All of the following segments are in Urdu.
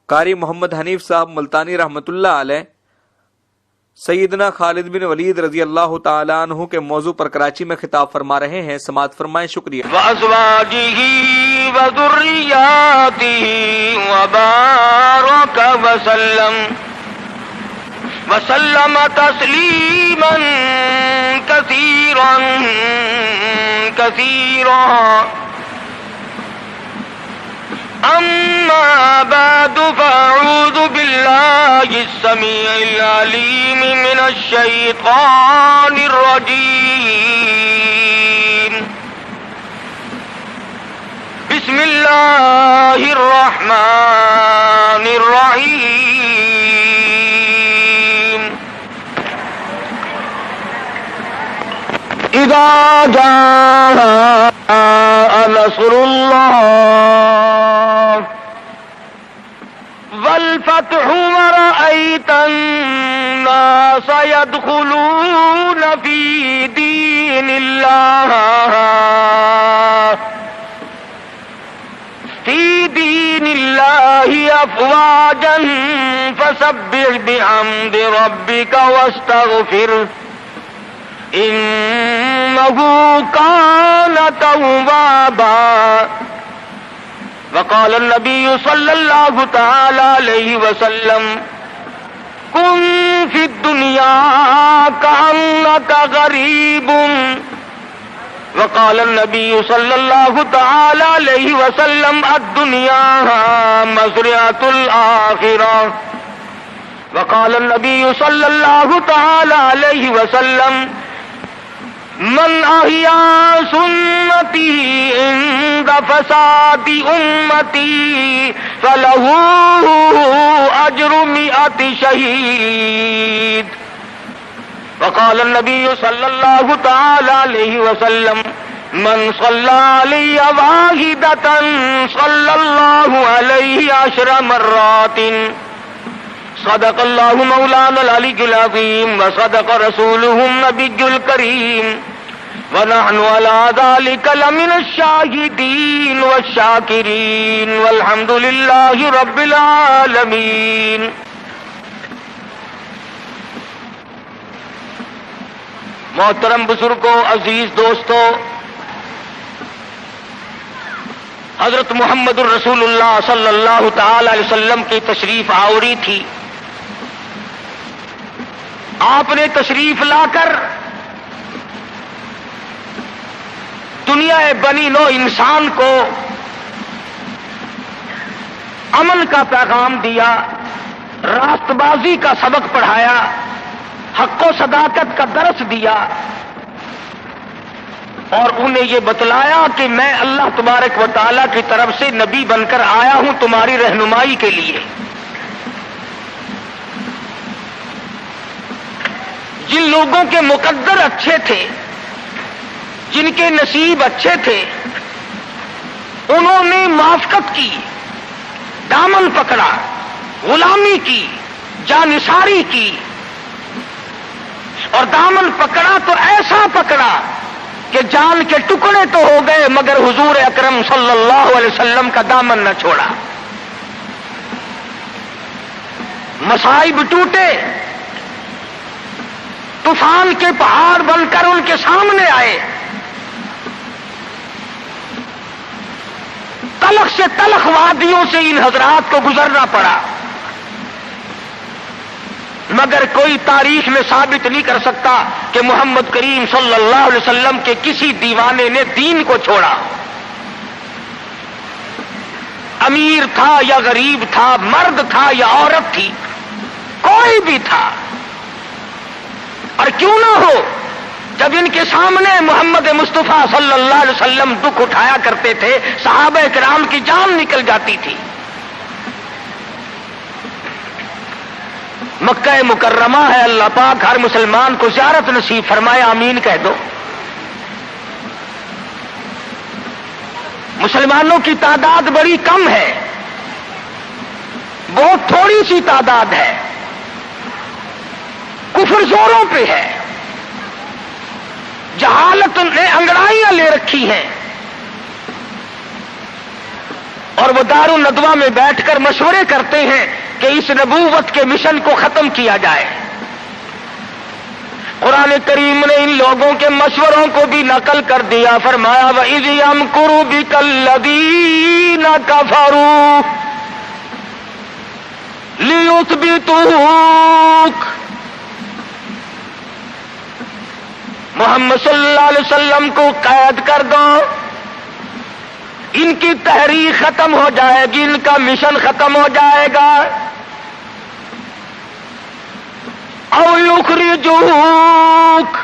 قاری محمد حنیف صاحب ملتانی رحمۃ اللہ علیہ سیدنا خالد بن ولید رضی اللہ تعالیٰ عنہ کے موضوع پر کراچی میں خطاب فرما رہے ہیں، سماعت فرمائیں۔ شکریہ۔ وَأَزْوَاجِهِ وَذُرِّيَّاتِهِ وَبَارَكَ وَسَلَّمَ تَسْلِيمًا كَثِيرًا أما بعد فأعوذ بالله السميع العليم من الشيطان الرجيم بسم الله الرحمن الرحيم إذا جاء نصر الله والفتح ورأيت الناس يدخلون في دين الله أفواجا فسبح بحمد ربك واستغفره إنه كان توابا وقال النبي صلى الله تعالى عليه وسلم كن في الدنيا كأنك غريب وقال النبي صلى الله تعالى عليه وسلم الدنيا مزرعة الآخرة وقال النبي صلى الله تعالى عليه وسلم من احیا سنتی عند فساد امتی فلہ اجر 100 شہید وقال النبی صلی اللہ تعالی علیہ وسلم من صلی علی واحدۃ صلی اللہ علیہ 10 مرات صدق اللہ مولانا العلی العظیم وصدق رسولہ النبی الکریم ونحن على ذلك لمن الشاہدین والشاکرین والحمد للہ رب العالمین۔ محترم بزرگوں، عزیز دوستوں، حضرت محمد الرسول اللہ صلی اللہ تعالی علیہ وسلم کی تشریف آوری تھی۔ آپ نے تشریف لا کر دنیا بنی نو انسان کو امن کا پیغام دیا، راست بازی کا سبق پڑھایا، حق و صداقت کا درس دیا، اور انہیں یہ بتلایا کہ میں اللہ تبارک و تعالیٰ کی طرف سے نبی بن کر آیا ہوں تمہاری رہنمائی کے لیے۔ جن لوگوں کے مقدر اچھے تھے، جن کے نصیب اچھے تھے، انہوں نے موافقت کی، دامن پکڑا، غلامی کی، جانثاری کی، اور دامن پکڑا تو ایسا پکڑا کہ جان کے ٹکڑے تو ہو گئے مگر حضور اکرم صلی اللہ علیہ وسلم کا دامن نہ چھوڑا۔ مصائب ٹوٹے، طوفان کے پہاڑ بن کر ان کے سامنے آئے، تلخ سے تلخ وادیوں سے ان حضرات کو گزرنا پڑا، مگر کوئی تاریخ میں ثابت نہیں کر سکتا کہ محمد کریم صلی اللہ علیہ وسلم کے کسی دیوانے نے دین کو چھوڑا۔ امیر تھا یا غریب تھا، مرد تھا یا عورت تھی، کوئی بھی تھا، اور کیوں نہ ہو، جب ان کے سامنے محمد مصطفیٰ صلی اللہ علیہ وسلم دکھ اٹھایا کرتے تھے، صحابہ کرام کی جان نکل جاتی تھی۔ مکہ مکرمہ ہے، اللہ پاک ہر مسلمان کو زیارت نصیب فرمائے، آمین کہہ دو۔ مسلمانوں کی تعداد بڑی کم ہے، بہت تھوڑی سی تعداد ہے، کفر زوروں پہ ہے، جہالت نے انگڑائیاں لے رکھی ہیں، اور وہ دارُ ندوہ میں بیٹھ کر مشورے کرتے ہیں کہ اس نبوت کے مشن کو ختم کیا جائے۔ قرآن کریم نے ان لوگوں کے مشوروں کو بھی نقل کر دیا، فرمایا وَإِذْ يَمْكُرُ بِكَ الَّذِينَ كَفَرُوا لِيُثْبِتُوكَ۔ محمد صلی اللہ علیہ وسلم کو قید کر دو، ان کی تحریک ختم ہو جائے گی، ان کا مشن ختم ہو جائے گا۔ او یخرجوک،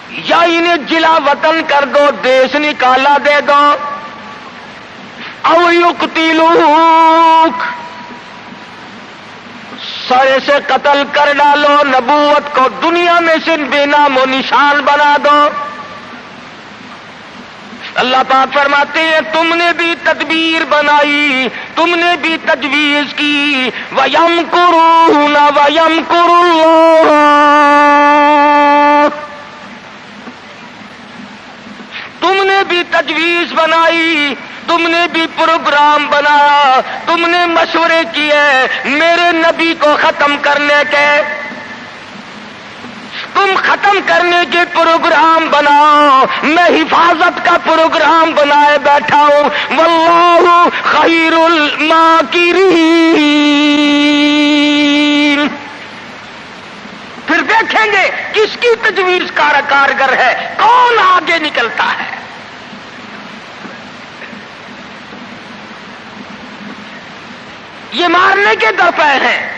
یا انہیں جلا وطن کر دو، دیش نکالا دے دو۔ او یقتلوک، سرے سے قتل کر ڈالو، نبوت کو دنیا میں سے بے نام و نشان بنا دو۔ اللہ پاک فرماتے ہیں تم نے بھی تدبیر بنائی، تم نے بھی تجویز کی، وَيَمْكُرُونَ وَيَمْكُرُ اللَّهُ، تم نے بھی تجویز بنائی، تم نے بھی پروگرام بنایا، تم نے مشورے کیے میرے نبی کو ختم کرنے کے، تم ختم کرنے کے پروگرام بناؤ، میں حفاظت کا پروگرام بنائے بیٹھا ہوں۔ واللہ خیر الماکرین، پھر دیکھیں گے کس کی تجویز کارگر ہے، کون آگے نکلتا ہے۔ یہ مارنے کے درپے ہیں،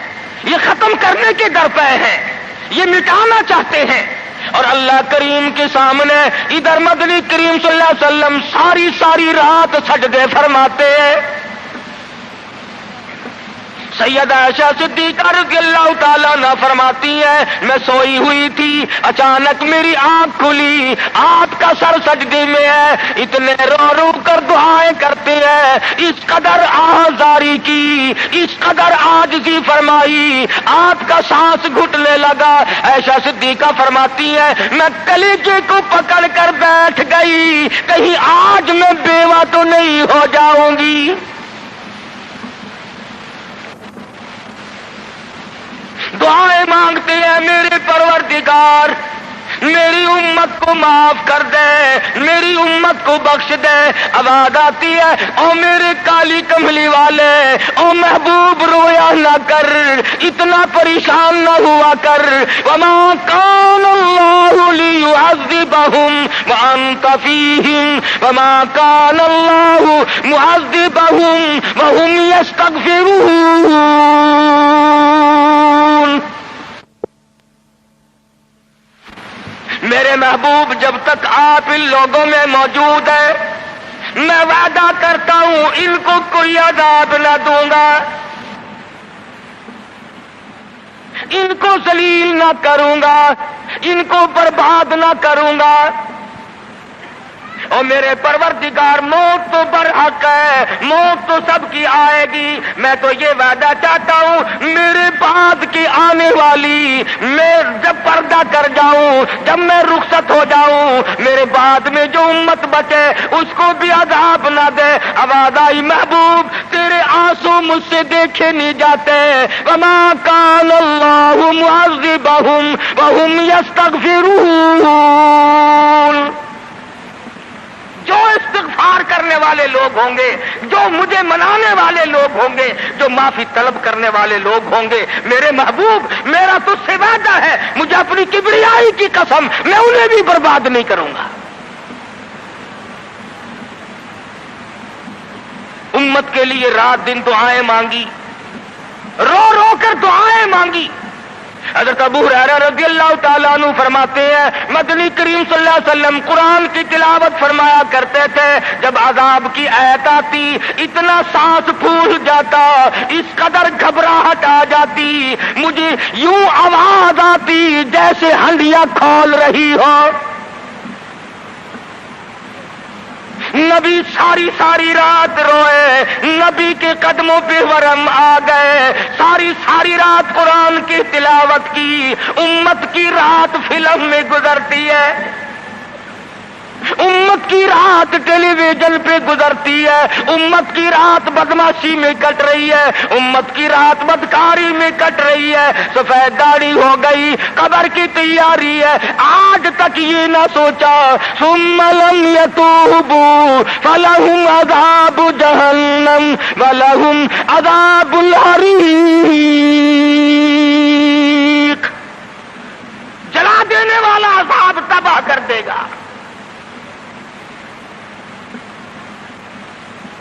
یہ ختم کرنے کے درپے ہیں، یہ مٹانا چاہتے ہیں۔ اور اللہ کریم کے سامنے ادھر مدنی کریم صلی اللہ علیہ وسلم ساری رات سجدے فرماتے ہیں۔ سیدہ عائشہ صدیقہ رضی اللہ تعالیٰ عنہا فرماتی ہے میں سوئی ہوئی تھی، اچانک میری آنکھ کھلی، آپ کا سر سجدے میں ہے، اتنے رو کر دعائیں کرتے ہیں، اس قدر آزاری کی، اس قدر عاجزی فرمائی، آپ کا سانس گھٹنے لگا۔ عائشہ صدیقہ فرماتی ہے میں کلیجے کو پکڑ کر بیٹھ گئی، کہیں آج میں بیوہ تو نہیں ہو جاؤں گی۔ دعائیں مانگتے ہیں میرے پروردگار میری امت کو معاف کر دے، میری امت کو بخش دے۔ آواز آتی ہے او میرے کالی کملی والے، او محبوب رویا نہ کر، اتنا پریشان نہ ہوا کر۔ وما کان اللہ لیعذبہم وانت فیہم، وما کان اللہ معذبہم وہم یستغفرون۔ میرے محبوب جب تک آپ ان لوگوں میں موجود ہیں میں وعدہ کرتا ہوں ان کو کوئی عذاب نہ دوں گا، ان کو ذلیل نہ کروں گا، ان کو برباد نہ کروں گا۔ اور میرے پروردگار موت تو برحق ہے، موت تو سب کی آئے گی، میں تو یہ وعدہ چاہتا ہوں میرے بعد کی آنے والی، میں جب پردہ کر جاؤں، جب میں رخصت ہو جاؤں، میرے بعد میں جو امت بچے اس کو بھی عذاب نہ دے۔ آواز آئی محبوب تیرے آنسو مجھ سے دیکھے نہیں جاتے۔ وما کان اللہ معذبہم وہم یستغفرون۔ جو استغفار کرنے والے لوگ ہوں گے، جو مجھے منانے والے لوگ ہوں گے، جو معافی طلب کرنے والے لوگ ہوں گے، میرے محبوب میرا تجھ سے وعدہ ہے، مجھے اپنی کبریائی کی قسم میں انہیں بھی برباد نہیں کروں گا۔ امت کے لیے رات دن دعائیں مانگی، رو کر دعائیں مانگی۔ حضرت ابو ہریرہ رضی اللہ تعالیٰ عنہ فرماتے ہیں مدنی کریم صلی اللہ علیہ وسلم قرآن کی تلاوت فرمایا کرتے تھے، جب عذاب کی آیت آتی اتنا سانس پھول جاتا، اس قدر گھبراہٹ آ جاتی، مجھے یوں آواز آتی جیسے ہنڈیاں کھول رہی ہو۔ نبی ساری رات روئے، نبی کے قدموں پہ ورم آ گئے، ساری رات قرآن کی تلاوت کی۔ امت کی رات فلم میں گزرتی ہے، امت کی رات ٹیلی ویژن پہ گزرتی ہے، امت کی رات بدماشی میں کٹ رہی ہے، امت کی رات بدکاری میں کٹ رہی ہے، سفید داڑھی ہو گئی، قبر کی تیاری ہے، آج تک یہ نہ سوچا ثم لم یتوبوا فلہم عذاب جہنم ولہم عذاب الحریق، جلا دینے والا عذاب تباہ کر دے گا۔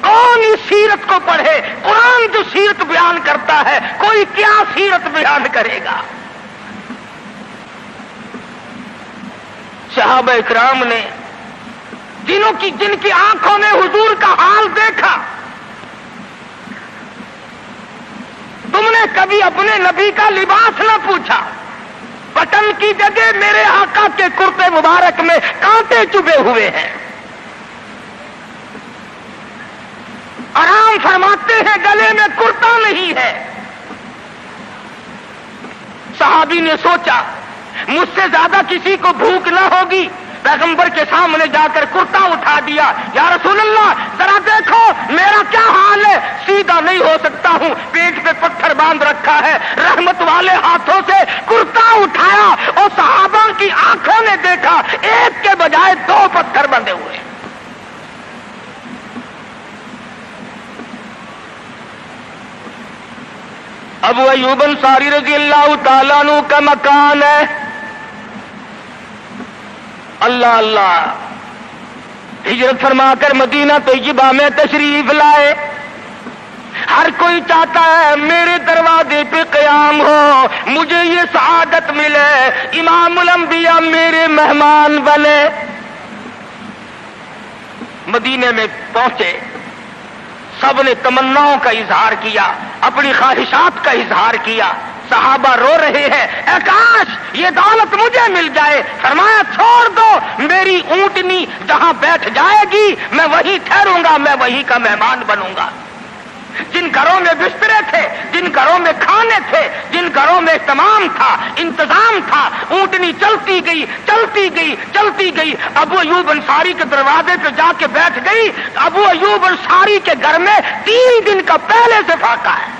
کون اس سیرت کو پڑھے؟ قرآن جو سیرت بیان کرتا ہے، کوئی کیا سیرت بیان کرے گا؟ صحابہ اکرام نے جن کی آنکھوں نے حضور کا حال دیکھا، تم نے کبھی اپنے نبی کا لباس نہ پوچھا، بٹن کی جگہ میرے آقا کے کرتے مبارک میں کانٹے چبھے ہوئے ہیں، آرام فرماتے ہیں، گلے میں کرتا نہیں ہے۔ صحابی نے سوچا مجھ سے زیادہ کسی کو بھوک نہ ہوگی، پیغمبر کے سامنے جا کر کرتا اٹھا دیا، یا رسول اللہ ذرا دیکھو میرا کیا حال ہے، سیدھا نہیں ہو سکتا ہوں، پیٹ پہ پتھر باندھ رکھا ہے۔ رحمت والے ہاتھوں سے کرتا اٹھایا اور صحابہ کی آنکھوں نے دیکھا ایک کے بجائے 2 پتھر بندھے ہوئے۔ ابو ایوب انصاری رضی اللہ تعالیٰ عنہ کا مکان ہے، اللہ اللہ، ہجرت فرما کر مدینہ طیبہ میں تشریف لائے۔ ہر کوئی چاہتا ہے میرے دروازے پہ قیام ہو، مجھے یہ سعادت ملے، امام الانبیاء میرے مہمان بنے۔ مدینے میں پہنچے، سب نے تمناؤں کا اظہار کیا، اپنی خواہشات کا اظہار کیا۔ صحابہ رو رہے ہیں، اے کاش یہ دولت مجھے مل جائے۔ فرمایا چھوڑ دو، میری اونٹنی جہاں بیٹھ جائے گی میں وہیں ٹھہروں گا، میں وہیں کا مہمان بنوں گا۔ جن گھروں میں بسترے تھے، جن گھروں میں کھانے تھے، جن گھروں میں اہتمام تھا، انتظام تھا، اونٹنی چلتی گئی چلتی گئی چلتی گئی، ابو ایوب انصاری کے دروازے پہ جا کے بیٹھ گئی۔ ابو ایوب انصاری کے گھر میں 3 دن کا پہلے سے فاقہ ہے۔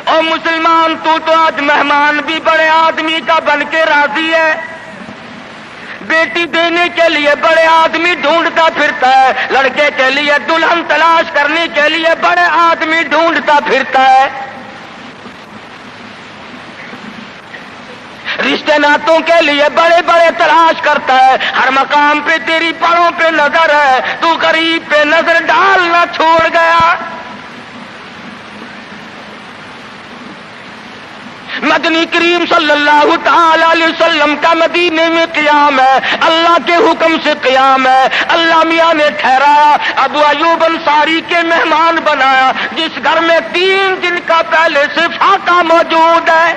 اور مسلمان تو آج مہمان بھی بڑے آدمی کا بن کے راضی ہے، بیٹی دینے کے لیے بڑے آدمی ڈھونڈتا پھرتا ہے، لڑکے کے لیے دلہن تلاش کرنے کے لیے بڑے آدمی ڈھونڈتا پھرتا ہے، رشتے ناتوں کے لیے بڑے بڑے تلاش کرتا ہے۔ ہر مقام پہ تیری پروں پہ نظر ہے، تو غریب پہ نظر ڈالنا چھوڑ گیا۔ مدنی کریم صلی اللہ تعالی علیہ وسلم کا مدینے میں قیام ہے، اللہ کے حکم سے قیام ہے۔ اللہ میاں نے ٹھہرایا، ابو ایوب انصاری کے مہمان بنایا، جس گھر میں 3 دن کا پہلے سے فاقہ موجود ہے۔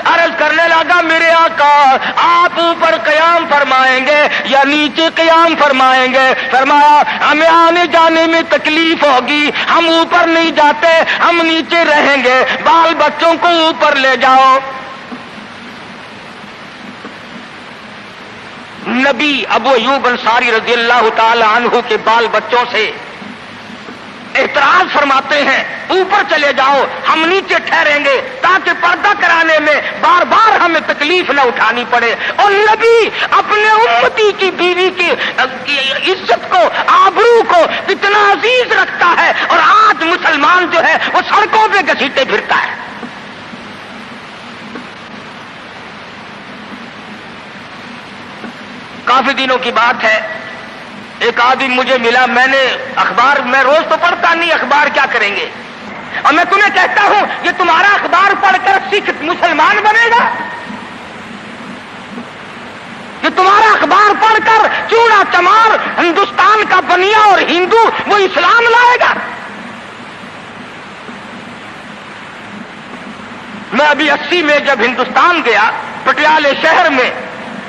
عرض کرنے لگا میرے آقا آپ اوپر قیام فرمائیں گے یا نیچے قیام فرمائیں گے؟ فرمایا ہمیں آنے جانے میں تکلیف ہوگی، ہم اوپر نہیں جاتے، ہم نیچے رہیں گے، بال بچوں کو اوپر لے جاؤ۔ نبی ابو ایوب انصاری رضی اللہ تعالی عنہ کے بال بچوں سے اعتراض فرماتے ہیں اوپر چلے جاؤ، ہم نیچے ٹھہریں گے تاکہ پردہ کرانے میں بار بار ہمیں تکلیف نہ اٹھانی پڑے۔ اور نبی اپنے امتی کی بیوی کی عزت کو، آبرو کو کتنا عزیز رکھتا ہے، اور آج مسلمان جو ہے وہ سڑکوں پہ گھسیٹے پھرتا ہے۔ کافی دنوں کی بات ہے، ایک آدمی مجھے ملا، میں نے اخبار، میں روز تو پڑھتا نہیں، اخبار کیا کریں گے، اور میں تمہیں کہتا ہوں یہ تمہارا اخبار پڑھ کر سکھ مسلمان بنے گا، یہ تمہارا اخبار پڑھ کر چوڑا چمار ہندوستان کا بنیا اور ہندو وہ اسلام لائے گا؟ میں ابھی 80 میں جب ہندوستان گیا، پٹیالے شہر میں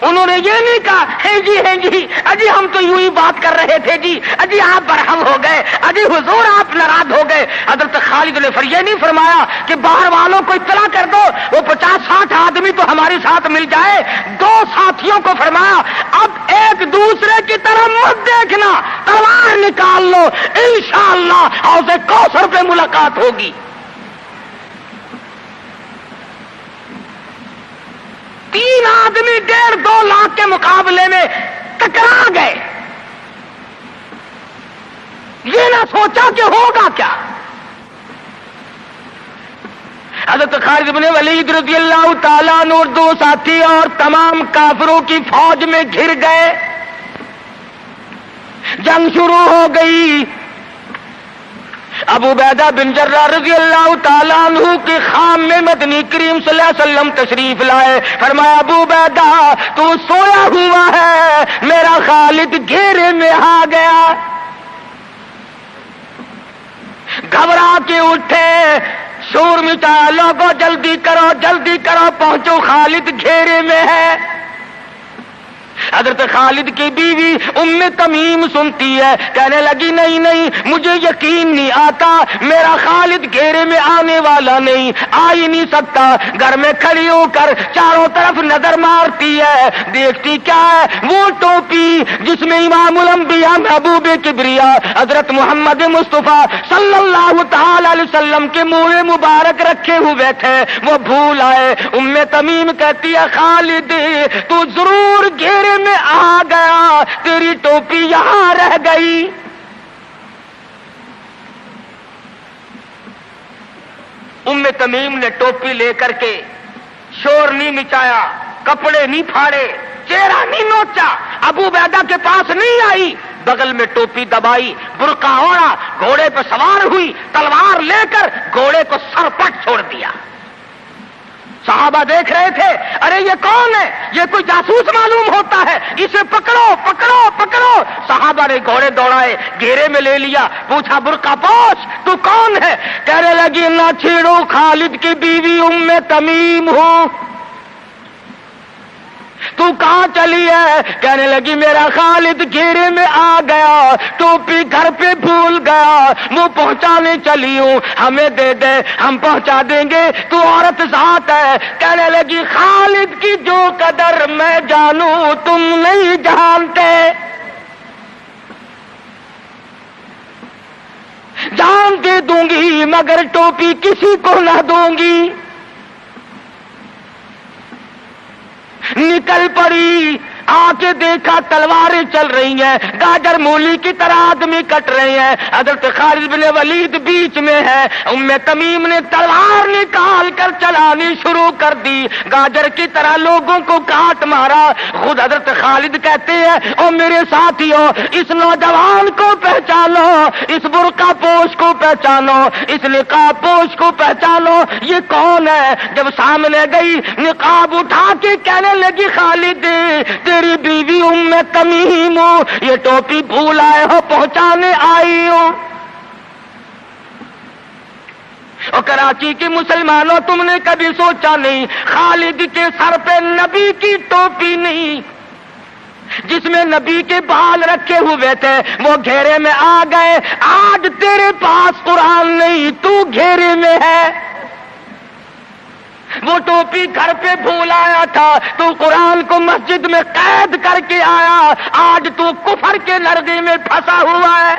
انہوں نے یہ نہیں کہا ہے جی اجی ہم تو یوں ہی بات کر رہے تھے جی، اجی آپ برہم ہو گئے، اجی حضور آپ ناراض ہو گئے۔ حضرت خالد نے یہ نہیں فرمایا کہ باہر والوں کو اطلاع کر دو، وہ 50-60 آدمی تو ہمارے ساتھ مل جائے۔ دو ساتھیوں کو فرمایا اب ایک دوسرے کی طرف مت دیکھنا، تلوار نکال لو، انشاءاللہ حوض کوثر پہ ملاقات ہوگی۔ 3 آدمی 1.5-2 لاکھ کے مقابلے میں ٹکرا گئے، یہ نہ سوچا کہ ہوگا کیا۔ حضرت خالد بن ولید رضی اللہ تعالیٰ عنہ اور 2 ساتھی اور تمام کافروں کی فوج میں گھر گئے، جنگ شروع ہو گئی۔ ابو عبیدہ بن جراح رضی اللہ تعالیٰ عنہ کے خام میں مدنی کریم صلی اللہ علیہ وسلم تشریف لائے۔ فرمایا ابو عبیدہ تو سویا ہوا ہے، میرا خالد گھیرے میں آ گیا۔ گھبرا کے اٹھے، شور مچایا، لوگوں جلدی کرو پہنچو، خالد گھیرے میں ہے۔ حضرت خالد کی بیوی ام تمیم سنتی ہے، کہنے لگی نہیں مجھے یقین نہیں آتا، میرا خالد گھیرے میں آنے والا نہیں، آ ہی نہیں سکتا۔ گھر میں کھڑی ہو کر چاروں طرف نظر مارتی ہے، دیکھتی کیا ہے؟ وہ ٹوپی جس میں امام الانبیاء محبوب کبریا حضرت محمد مصطفیٰ صلی اللہ تعالی علیہ وسلم کے منہ مبارک رکھے ہوئے تھے، وہ بھول آئے۔ ام تمیم کہتی ہے خالد تو ضرور گھیرے میں آ گیا، تیری ٹوپی یہاں رہ گئی۔ ام تمیم نے ٹوپی لے کر کے شور نہیں مچایا، کپڑے نہیں پھاڑے، چہرہ نہیں نوچا، ابو عبیدہ کے پاس نہیں آئی، بغل میں ٹوپی دبائی، برقع اوڑھا، گھوڑے پہ سوار ہوئی، تلوار لے کر گھوڑے کو سر پٹ چھوڑ دیا۔ صحابہ دیکھ رہے تھے، ارے یہ کون ہے؟ یہ کوئی جاسوس معلوم ہوتا ہے، اسے پکڑو۔ صحابہ نے گھوڑے دوڑائے، گھیرے میں لے لیا، پوچھا برقع پوش تو کون ہے؟ کہنے لگی نہ چھیڑو، خالد کی بیوی ام تمیم ہوں۔ تو کہاں چلی ہے؟ کہنے لگی میرا خالد گھیرے میں آ گیا، ٹوپی گھر پہ بھول گیا، وہ پہنچانے چلی ہوں، ہمیں دے دے ہم پہنچا دیں گے، تو عورت ذات ہے۔ کہنے لگی خالد کی جو قدر میں جانوں تم نہیں جانتے، جان دے دوں گی مگر ٹوپی کسی کو نہ دوں گی۔ نکل پڑی، آ کے دیکھا تلواریں چل رہی ہیں، گاجر مولی کی طرح آدمی کٹ رہے ہیں، حضرت خالد بن ولید بیچ میں ہے۔ ام تمیم نے تلوار نکال کر چلانی شروع کر دی، گاجر کی طرح لوگوں کو کاٹ مارا۔ خود حضرت خالد کہتے ہیں او میرے ساتھیوں، اس نوجوان کو پہچانو، اس برقع پوش کو پہچانو، اس نقاب پوش کو پہچانو، یہ کون ہے؟ جب سامنے گئی، نقاب اٹھا کے کہنے لگی خالد تیری بیوی ام تمیم ہو، یہ ٹوپی بھول آئے ہو، پہنچانے آئی ہو۔ اور کراچی کے مسلمانوں تم نے کبھی سوچا نہیں خالد کے سر پہ نبی کی ٹوپی نہیں، جس میں نبی کے بال رکھے ہوئے تھے، وہ گھیرے میں آ گئے۔ آج تیرے پاس قرآن نہیں، تو گھیرے میں ہے۔ وہ ٹوپی گھر پہ بھول آیا تھا، تو قرآن کو مسجد میں قید کر کے آیا، آج تو کفر کے لرزے میں پھنسا ہوا ہے،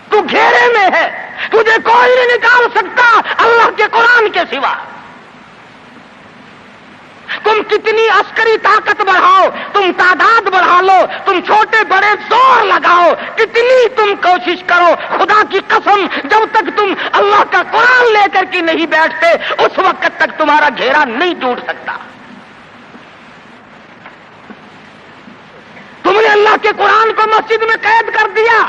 تو گھیرے میں ہے، تجھے کوئی نہیں نکال سکتا اللہ کے قرآن کے سوا۔ تم کتنی عسکری طاقت بڑھاؤ، تم تعداد بڑھا لو، تم چھوٹے بڑے زور لگاؤ، کتنی تم کوشش کرو، خدا کی قسم جب تک تم اللہ کا قرآن لے کر کے نہیں بیٹھتے اس وقت تک تمہارا گھیرا نہیں ٹوٹ سکتا۔ تم نے اللہ کے قرآن کو مسجد میں قید کر دیا،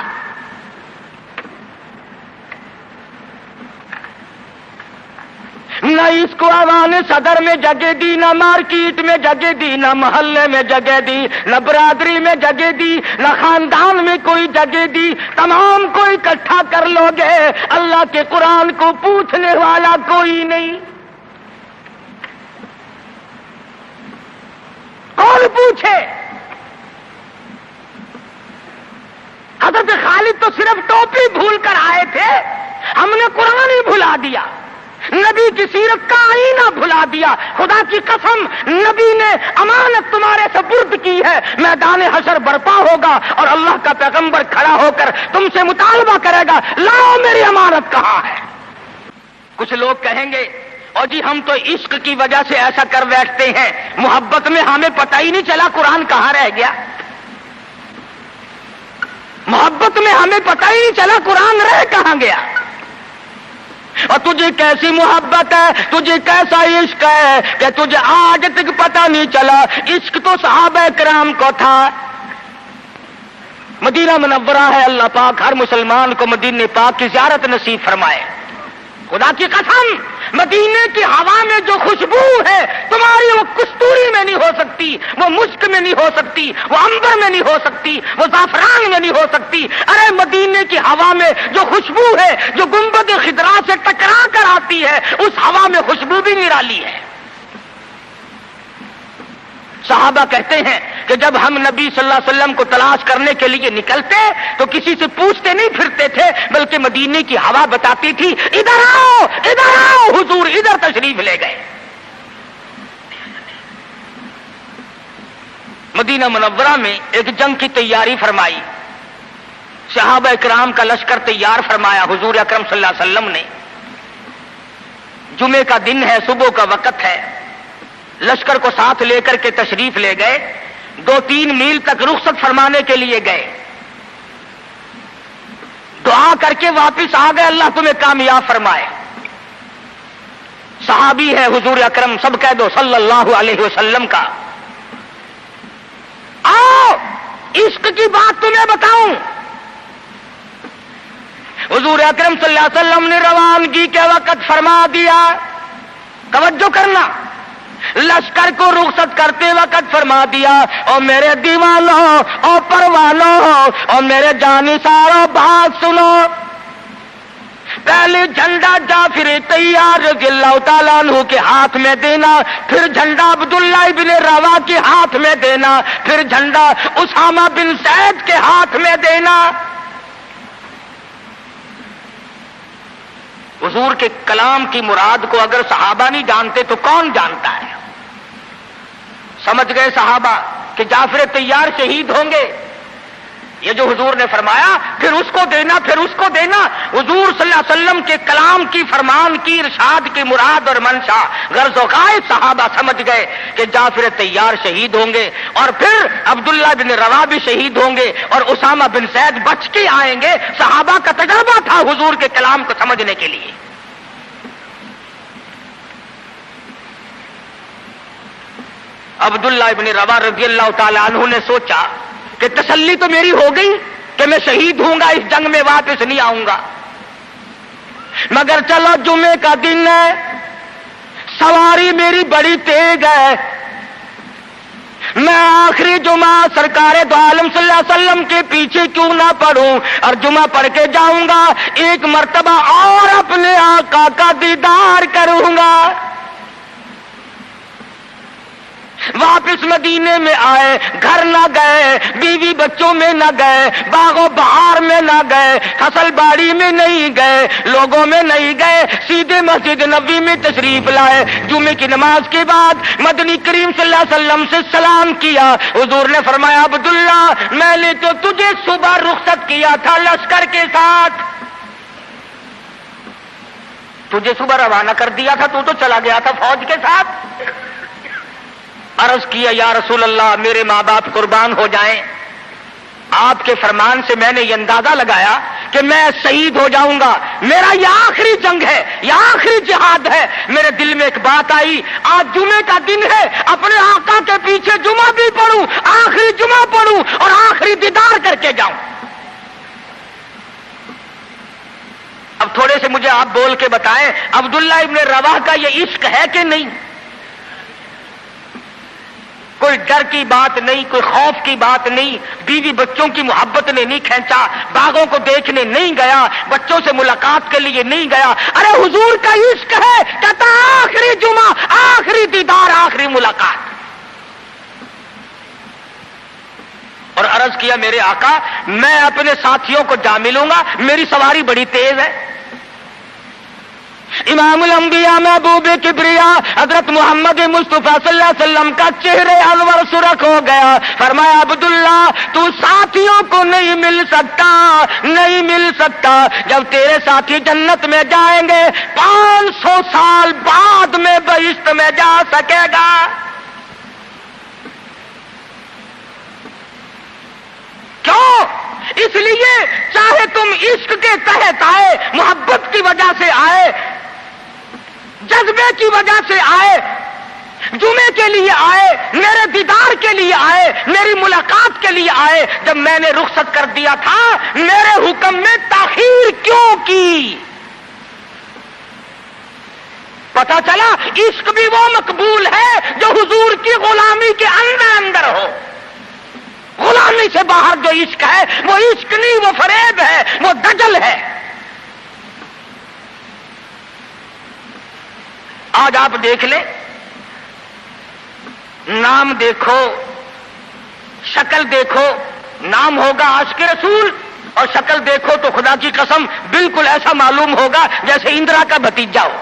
نہ اس کو ایوان صدر میں جگہ دی، نہ مارکیٹ میں جگہ دی، نہ محلے میں جگہ دی، نہ برادری میں جگہ دی، نہ خاندان میں کوئی جگہ دی، تمام کو اکٹھا کر لو گے، اللہ کے قرآن کو پوچھنے والا کوئی نہیں، پوچھے. حضرت خالد تو صرف ٹوپی بھول کر آئے تھے, ہم نے قرآن ہی بھلا دیا, نبی کی سیرت کا آئینہ بھلا دیا. خدا کی قسم, نبی نے امانت تمہارے سپرد کی ہے, میدان حشر برپا ہوگا اور اللہ کا پیغمبر کھڑا ہو کر تم سے مطالبہ کرے گا, لاؤ میری امانت کہاں ہے. کچھ لوگ کہیں گے, اور جی ہم تو عشق کی وجہ سے ایسا کر بیٹھتے ہیں, محبت میں ہمیں پتہ ہی نہیں چلا قرآن کہاں رہ گیا. محبت میں ہمیں پتہ ہی نہیں چلا قرآن رہ کہاں گیا. اور تجھے کیسی محبت ہے, تجھے کیسا عشق ہے کہ تجھے آج تک پتہ نہیں چلا. عشق تو صحابہ کرام کو تھا. مدینہ منورہ ہے, اللہ پاک ہر مسلمان کو مدینہ پاک کی زیارت نصیب فرمائے. خدا کی قسم, مدینے کی ہوا میں جو خوشبو ہے تمہاری, وہ کستوری میں نہیں ہو سکتی, وہ مشک میں نہیں ہو سکتی, وہ عنبر میں نہیں ہو سکتی, وہ زعفران میں نہیں ہو سکتی. ارے مدینے کی ہوا میں جو خوشبو ہے, جو گنبد خضرا سے ٹکرا کر آتی ہے, اس ہوا میں خوشبو بھی نرالی ہے. صحابہ کہتے ہیں کہ جب ہم نبی صلی اللہ علیہ وسلم کو تلاش کرنے کے لیے نکلتے تو کسی سے پوچھتے نہیں پھرتے تھے, بلکہ مدینے کی ہوا بتاتی تھی, ادھر آؤ ادھر آؤ, حضور ادھر تشریف لے گئے. مدینہ منورہ میں ایک جنگ کی تیاری فرمائی, صحابہ کرام کا لشکر تیار فرمایا. حضور اکرم صلی اللہ علیہ وسلم نے, جمعے کا دن ہے, صبح کا وقت ہے, لشکر کو ساتھ لے کر کے تشریف لے گئے. 2-3 میل تک رخصت فرمانے کے لیے گئے, دعا کر کے واپس آ گئے, اللہ تمہیں کامیاب فرمائے. صحابی ہے حضور اکرم, سب کہہ دو صلی اللہ علیہ وسلم کا. آؤ عشق کی بات تمہیں بتاؤں. حضور اکرم صلی اللہ علیہ وسلم نے روانگی کے وقت فرما دیا, توجہ کرنا, لشکر کو رخصت کرتے وقت فرما دیا, اور میرے دیوانوں اور پروانوں اور میرے جانثاروں بات سنو. پہلے جھنڈا جعفر طیار رضی اللہ تعالیٰ عنہ کے ہاتھ میں دینا, پھر جھنڈا عبداللہ ابن روا کے ہاتھ میں دینا, پھر جھنڈا اسامہ بن زید کے ہاتھ میں دینا. حضور کے کلام کی مراد کو اگر صحابہ نہیں جانتے تو کون جانتا ہے؟ سمجھ گئے صحابہ کہ جعفر طیار شہید ہوں گے. یہ جو حضور نے فرمایا پھر اس کو دینا پھر اس کو دینا, حضور صلی اللہ علیہ وسلم کے کلام کی, فرمان کی, ارشاد کی مراد اور منشا غرض و غائب صحابہ سمجھ گئے کہ جعفر طیار شہید ہوں گے, اور پھر عبداللہ بن روا بھی شہید ہوں گے, اور اسامہ بن زید بچ کے آئیں گے. صحابہ کا تجربہ تھا حضور کے کلام کو سمجھنے کے لیے. عبداللہ ابن روا رضی اللہ تعالی عنہ نے سوچا کہ تسلی تو میری ہو گئی کہ میں شہید ہوں گا, اس جنگ میں واپس نہیں آؤں گا, مگر چلو جمعے کا دن ہے, سواری میری بڑی تیز ہے, میں آخری جمعہ سرکار دو عالم صلی اللہ علیہ وسلم کے پیچھے کیوں نہ پڑھوں, اور جمعہ پڑھ کے جاؤں گا, ایک مرتبہ اور اپنے آقا کا دیدار کروں گا. واپس مدینے میں آئے, گھر نہ گئے, بیوی بچوں میں نہ گئے, باغ و بہار میں نہ گئے, فصل باڑی میں نہیں گئے, لوگوں میں نہیں گئے, سیدھے مسجد نبوی میں تشریف لائے. جمعے کی نماز کے بعد مدنی کریم صلی اللہ علیہ وسلم سے سلام کیا. حضور نے فرمایا, عبداللہ میں نے تو تجھے صبح رخصت کیا تھا لشکر کے ساتھ, تجھے صبح روانہ کر دیا تھا, تو چلا گیا تھا فوج کے ساتھ. عرض کیا, یا رسول اللہ میرے ماں باپ قربان ہو جائیں, آپ کے فرمان سے میں نے یہ اندازہ لگایا کہ میں شہید ہو جاؤں گا, میرا یہ آخری جنگ ہے, یہ آخری جہاد ہے. میرے دل میں ایک بات آئی, آج جمعے کا دن ہے, اپنے آقا کے پیچھے جمعہ بھی پڑھوں, آخری جمعہ پڑھوں اور آخری دیدار کر کے جاؤں. اب تھوڑے سے مجھے آپ بول کے بتائیں, عبداللہ ابن رواح کا یہ عشق ہے کہ نہیں؟ کوئی ڈر کی بات نہیں, کوئی خوف کی بات نہیں, بیوی بچوں کی محبت نے نہیں کھینچا, باغوں کو دیکھنے نہیں گیا, بچوں سے ملاقات کے لیے نہیں گیا. ارے حضور کا عشق ہے, کہتا آخری جمعہ, آخری دیدار, آخری ملاقات. میرے آقا میں اپنے ساتھیوں کو جا ملوں گا، میری سواری بڑی تیز ہے۔ امام الانبیاء محبوب کبریا حضرت محمد مصطفیٰ صلی اللہ علیہ وسلم کا چہرے انور سرخ ہو گیا۔ فرمایا عبداللہ تو ساتھیوں کو نہیں مل سکتا، جب تیرے ساتھی جنت میں جائیں گے 500 سال بعد میں بہشت میں جا سکے گا۔ کیوں؟ اس لیے چاہے تم عشق کے تحت آئے، محبت کی وجہ سے آئے، جذبے کی وجہ سے آئے، جمعے کے لیے آئے، میرے دیدار کے لیے آئے، میری ملاقات کے لیے آئے، جب میں نے رخصت کر دیا تھا میرے حکم میں تاخیر کیوں کی؟ پتا چلا عشق بھی وہ مقبول ہے جو حضور کی غلامی کے اندر ہو۔ غلامی سے باہر جو عشق ہے وہ عشق نہیں، وہ فریب ہے، وہ دجل ہے۔ آج آپ دیکھ لیں، نام دیکھو، شکل دیکھو، نام ہوگا عاشق رسول اور شکل دیکھو تو خدا کی قسم بالکل ایسا معلوم ہوگا جیسے اندرا کا بھتیجا ہو۔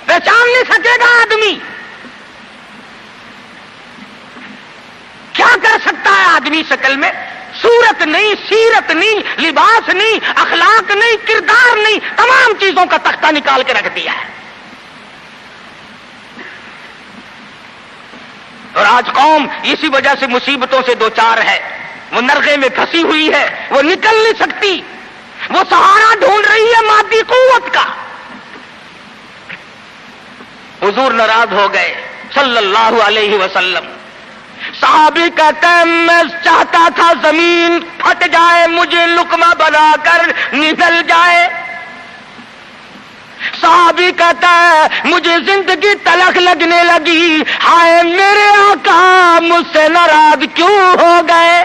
پہچان نہیں سکے گا آدمی۔ کیا کر سکتا ہے آدمی شکل میں؟ صورت نہیں، سیرت نہیں، لباس نہیں، اخلاق نہیں، کردار نہیں، تمام چیزوں کا تختہ نکال کے رکھ دیا ہے۔ اور آج قوم اسی وجہ سے مصیبتوں سے دوچار ہے، وہ نرغے میں پھنسی ہوئی ہے، وہ نکل نہیں سکتی، وہ سہارا ڈھونڈ رہی ہے مادی قوت کا۔ حضور ناراض ہو گئے صلی اللہ علیہ وسلم۔ صحابی کہتے ہیں میں چاہتا تھا زمین پھٹ جائے، مجھے لقمہ بنا کر نگل جائے۔ صحابی کہتا ہے مجھے زندگی تلخ لگنے لگی، ہائے میرے آقا مجھ سے ناراض کیوں ہو گئے؟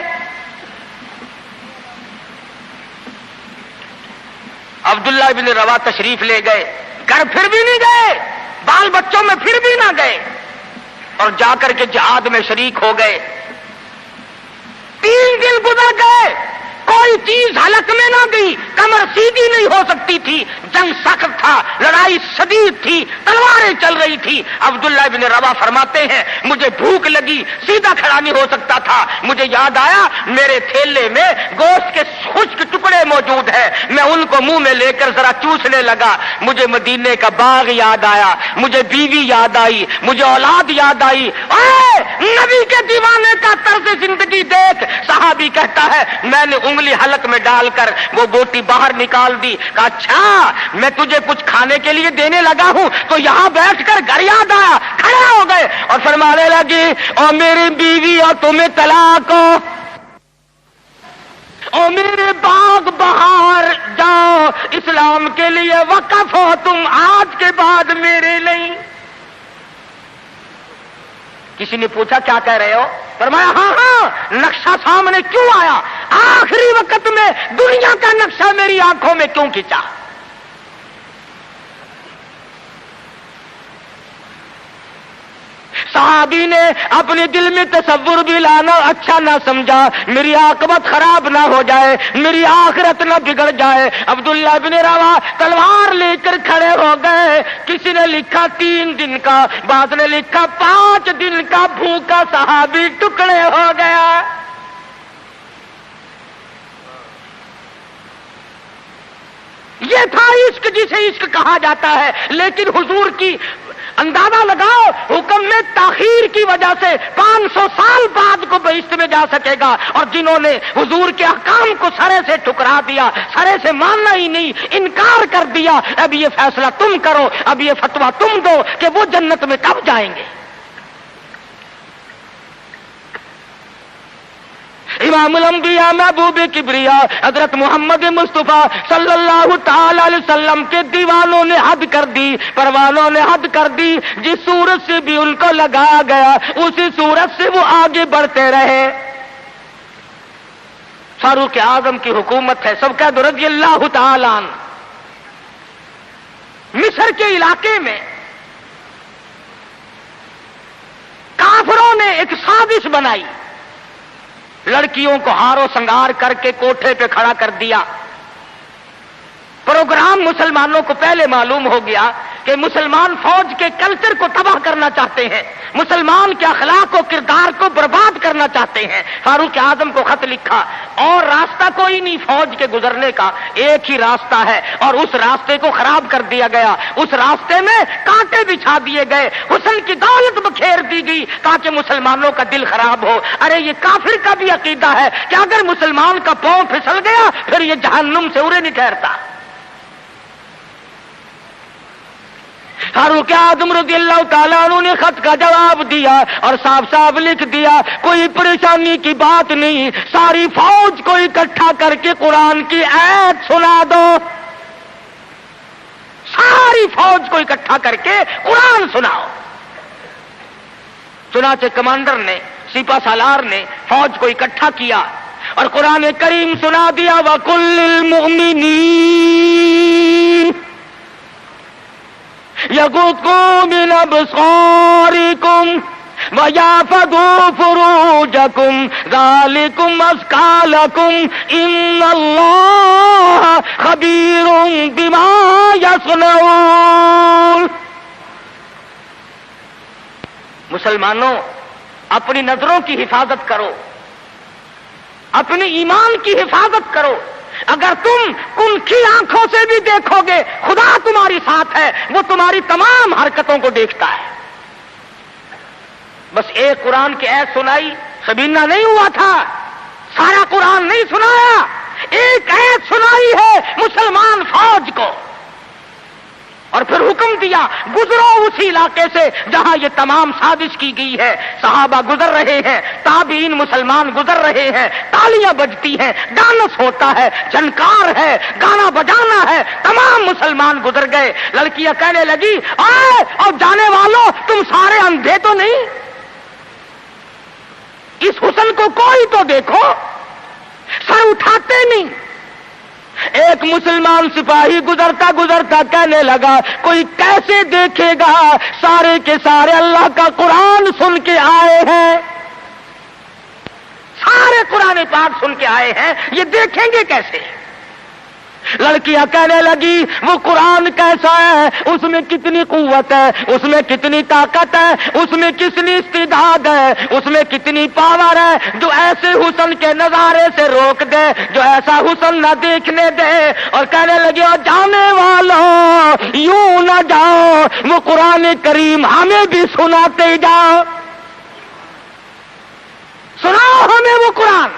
عبداللہ بن روا تشریف لے گئے، گھر پھر بھی نہیں گئے، بال بچوں میں پھر بھی نہ گئے، اور جا کر کے جہاد میں شریک ہو گئے۔ 3 دن گزر گئے، کوئی چیز حلق میں نہ گئی، کمر سیدھی نہیں ہو سکتی تھی، جنگ سخت تھا، لڑائی شدید تھی، تلواریں چل رہی تھی۔ عبداللہ بن روا فرماتے ہیں مجھے بھوک لگی، سیدھا کھڑا نہیں ہو سکتا تھا، مجھے یاد آیا میرے تھیلے میں گوشت کے خشک ٹکڑے موجود ہیں، میں ان کو منہ میں لے کر ذرا چوسنے لگا، مجھے مدینے کا باغ یاد آیا، مجھے بیوی یاد آئی، مجھے اولاد یاد آئی۔ اے نبی کے دیوانے کا طرز زندگی دیکھ۔ صحابی کہتا ہے میں نے انگلی حلق میں ڈال کر وہ بوٹی باہر نکال دی، کہا اچھا میں تجھے کچھ کھانے کے لیے دینے لگا ہوں تو یہاں بیٹھ کر گھر یاد آیا، کھڑے ہو گئے اور فرمانے لگی اور میری بیوی اور تمہیں طلاق ہو، اور میرے باغ بہار جاؤ، اسلام کے لیے وقف ہو تم آج کے بعد میرے نہیں۔ کسی نے پوچھا کیا کہہ رہے ہو؟ فرمایا ہاں ہاں، نقشہ سامنے کیوں آیا؟ آخری وقت میں دنیا کا نقشہ میری آنکھوں میں کیوں کھینچا؟ صحابی نے اپنے دل میں تصور بھی لانا اچھا نہ سمجھا، میری عاقبت خراب نہ ہو جائے، میری آخرت نہ بگڑ جائے۔ عبداللہ بن روا تلوار لے کر کھڑے ہو گئے، کسی نے لکھا 3 دن کا، بعض نے لکھا 5 دن کا بھوکا صحابی ٹکڑے ہو گیا۔ یہ تھا عشق جسے عشق کہا جاتا ہے، لیکن حضور کی اندازہ لگاؤ حکم میں تاخیر کی وجہ سے 500 سال بعد کو بہشت میں جا سکے گا، اور جنہوں نے حضور کے احکام کو سرے سے ٹھکرا دیا، سرے سے ماننا ہی نہیں، انکار کر دیا، اب یہ فیصلہ تم کرو، اب یہ فتویٰ تم دو کہ وہ جنت میں کب جائیں گے۔ امام الانبیاء محبوب کبریا حضرت محمد مصطفیٰ صلی اللہ تعالی علیہ وسلم کے دیوانوں نے حد کر دی، پروانوں نے حد کر دی، جس صورت سے بھی ان کو لگایا گیا اسی صورت سے وہ آگے بڑھتے رہے۔ فاروق اعظم کی حکومت ہے، سب کہہ دو رضی اللہ تعالی عنہ۔ مصر کے علاقے میں کافروں نے ایک سازش بنائی، لڑکیوں کو ہارو سنگار کر کے کوٹھے پہ کھڑا کر دیا۔ پروگرام مسلمانوں کو پہلے معلوم ہو گیا کہ مسلمان فوج کے کلچر کو تباہ کرنا چاہتے ہیں، مسلمان کے اخلاق و کردار کو برباد کرنا چاہتے ہیں۔ فاروق اعظم کو خط لکھا، اور راستہ کوئی نہیں فوج کے گزرنے کا، ایک ہی راستہ ہے، اور اس راستے کو خراب کر دیا گیا، اس راستے میں کانٹے بچھا دیے گئے، حسن کی دولت بکھیر دی گئی تاکہ مسلمانوں کا دل خراب ہو۔ ارے یہ کافر کا بھی عقیدہ ہے کہ اگر مسلمان کا پاؤں پھسل گیا پھر یہ جہنم سے ارے نہیں ٹھہرتا۔ فاروق اعظم رضی اللہ تعالیٰ عنہ نے خط کا جواب دیا اور صاف صاف لکھ دیا، کوئی پریشانی کی بات نہیں، ساری فوج کو اکٹھا کر کے قرآن کی آیت سنا دو، ساری فوج کو اکٹھا کر کے قرآن سناؤ۔ چنانچہ کمانڈر نے، سپہ سالار نے فوج کو اکٹھا کیا اور قرآن کریم سنا دیا، وَقُلْ لِلْمُؤْمِنِينَ يَغُضُّوا مِنْ أَبْصَارِكُمْ وَيَحْفَظُوا فُرُوجَكُمْ ذَلِكُمْ أَزْكَىٰ لَكُمْ إِنَّ اللَّهَ خَبِيرٌ بِمَا يَصْنَعُونَ۔ مسلمانوں، اپنی نظروں کی حفاظت کرو، اپنے ایمان کی حفاظت کرو۔ اگر تم کنکھی آنکھوں سے بھی دیکھو گے خدا تمہاری ساتھ ہے، وہ تمہاری تمام حرکتوں کو دیکھتا ہے۔ بس ایک قرآن کی آیت سنائی، سبینہ نہیں ہوا تھا، سارا قرآن نہیں سنایا، ایک آیت سنائی ہے مسلمان فوج کو، اور پھر حکم دیا گزرو اسی علاقے سے جہاں یہ تمام سازش کی گئی ہے۔ صحابہ گزر رہے ہیں، تابعین مسلمان گزر رہے ہیں، تالیاں بجتی ہیں، ڈانس ہوتا ہے، جھنکار ہے، گانا بجانا ہے، تمام مسلمان گزر گئے۔ لڑکیاں کہنے لگی، آئے اور جانے والوں تم سارے اندھے تو نہیں؟ اس حسن کو کوئی تو دیکھو، سر اٹھاتے نہیں۔ ایک مسلمان سپاہی گزرتا گزرتا کہنے لگا، کوئی کیسے دیکھے گا، سارے کے سارے اللہ کا قرآن سن کے آئے ہیں، سارے قرآن پاک سن کے آئے ہیں، یہ دیکھیں گے کیسے؟ لڑکیاں کہنے لگی، وہ قرآن کیسا ہے، اس میں کتنی قوت ہے، اس میں کتنی طاقت ہے، اس میں کتنی استعداد ہے، اس میں کتنی پاور ہے، جو ایسے حسن کے نظارے سے روک دے، جو ایسا حسن نہ دیکھنے دے۔ اور کہنے لگے، اور جانے والوں یوں نہ جاؤ، وہ قرآن کریم ہمیں بھی سناتے جاؤ، سناؤ ہمیں وہ قرآن۔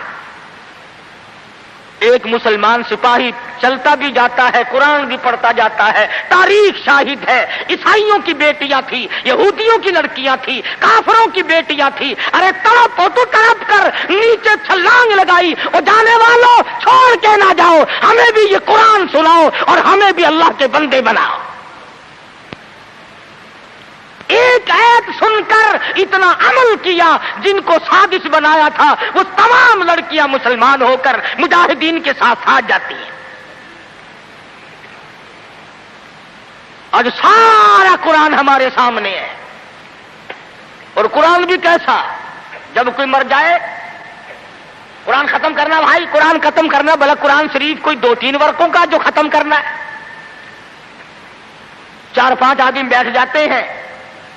ایک مسلمان سپاہی چلتا بھی جاتا ہے، قرآن بھی پڑھتا جاتا ہے۔ تاریخ شاہد ہے، عیسائیوں کی بیٹیاں تھی، یہودیوں کی لڑکیاں تھی، کافروں کی بیٹیاں تھی، ارے تڑپ ہو تو تڑپ کر نیچے چھلانگ لگائی، اور جانے والوں چھوڑ کے نہ جاؤ، ہمیں بھی یہ قرآن سناؤ اور ہمیں بھی اللہ کے بندے بناؤ۔ ایک آیت سن کر اتنا عمل کیا، جن کو سازش بنایا تھا وہ تمام لڑکیاں مسلمان ہو کر مجاہدین کے ساتھ ساتھ جاتی ہیں۔ آج سارا قرآن ہمارے سامنے ہے، اور قرآن بھی کیسا، جب کوئی مر جائے قرآن ختم کرنا، بھائی قرآن ختم کرنا، بھلا قرآن شریف کوئی 2-3 ورقوں کا جو ختم کرنا ہے، 4-5 آدمی بیٹھ جاتے ہیں،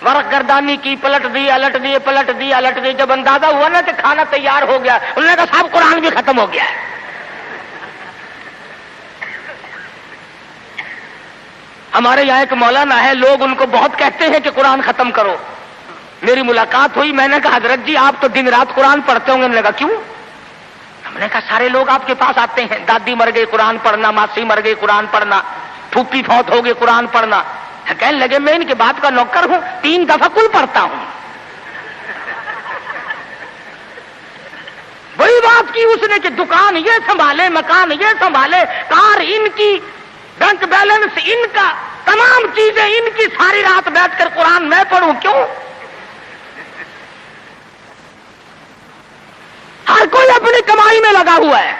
ورق گردانی کی، پلٹ دی الٹ دی، پلٹ دی الٹ دی، جب اندازہ ہوا نا کہ کھانا تیار ہو گیا، انہوں نے کہا صاحب قرآن بھی ختم ہو گیا ہے۔ ہمارے یہاں ایک مولانا ہے، لوگ ان کو بہت کہتے ہیں کہ قرآن ختم کرو۔ میری ملاقات ہوئی، میں نے کہا حضرت جی آپ تو دن رات قرآن پڑھتے ہوں گے۔ انہوں نے کہا کیوں؟ ہم نے کہا سارے لوگ آپ کے پاس آتے ہیں، دادی مر گئی قرآن پڑھنا، ماسی مر گئی قرآن پڑھنا، پھوپھی فوت ہو گئی قرآن پڑھنا۔ کہنے لگے میں ان کے بات کا نوکر ہوں، 3 دفعہ کل پڑھتا ہوں۔ بڑی بات کی اس نے کہ دکان یہ سنبھالے، مکان یہ سنبھالے، کار ان کی، بینک بیلنس ان کا، تمام چیزیں ان کی، ساری رات بیٹھ کر قرآن میں پڑھوں کیوں؟ ہر کوئی اپنی کمائی میں لگا ہوا ہے۔